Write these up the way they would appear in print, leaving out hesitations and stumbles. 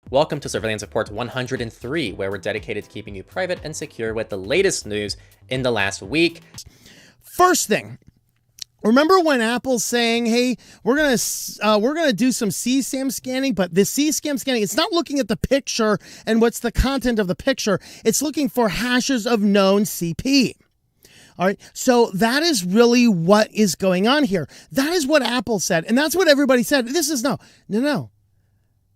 Welcome to Surveillance Report 103, where we're dedicated to keeping you private and secure with the latest news in the last week. First thing, remember when Apple's saying, "Hey, we're gonna do some CSAM scanning," but this CSAM scanning, it's not looking at the picture and what's the content of the picture. It's looking for hashes of known CP. All right, so that is really what is going on here. That is what Apple said, and that's what everybody said. This is no.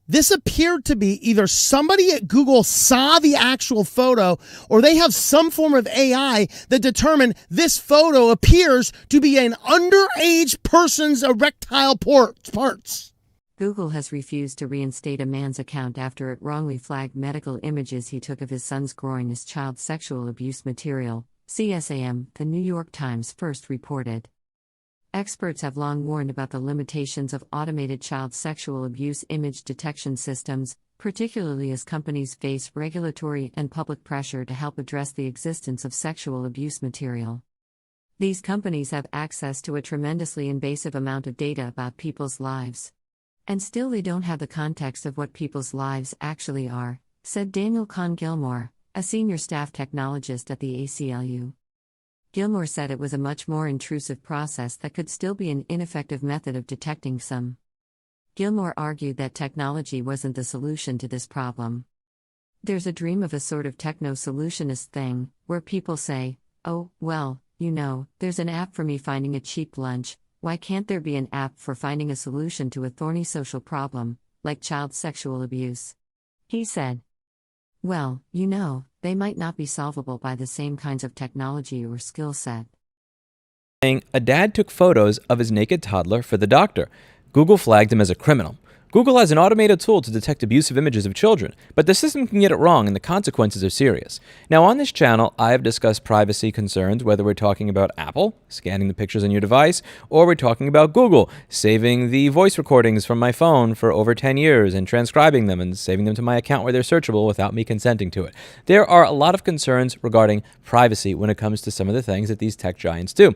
This appeared to be either somebody at Google saw the actual photo or they have some form of AI that determined this photo appears to be an underage person's erectile parts. Google has refused to reinstate a man's account after it wrongly flagged medical images he took of his son's groin as child sexual abuse material, CSAM, the New York Times first reported. Experts have long warned about the limitations of automated child sexual abuse image detection systems, particularly as companies face regulatory and public pressure to help address the existence of sexual abuse material. These companies have access to a tremendously invasive amount of data about people's lives. And still they don't have the context of what people's lives actually are, said Daniel Kahn-Gilmore, a senior staff technologist at the ACLU. Gilmore said it was a much more intrusive process that could still be an ineffective method of detecting some. Gilmore argued that technology wasn't the solution to this problem. There's a dream of a sort of techno-solutionist thing, where people say, "Oh, well, there's an app for me finding a cheap lunch, why can't there be an app for finding a solution to a thorny social problem, like child sexual abuse?" He said. Well, they might not be solvable by the same kinds of technology or skill set. A dad took photos of his naked toddler for the doctor. Google flagged him as a criminal. Google has an automated tool to detect abusive images of children, but the system can get it wrong and the consequences are serious. Now on this channel, I have discussed privacy concerns, whether we're talking about Apple, scanning the pictures on your device, or we're talking about Google, saving the voice recordings from my phone for over 10 years and transcribing them and saving them to my account where they're searchable without me consenting to it. There are a lot of concerns regarding privacy when it comes to some of the things that these tech giants do.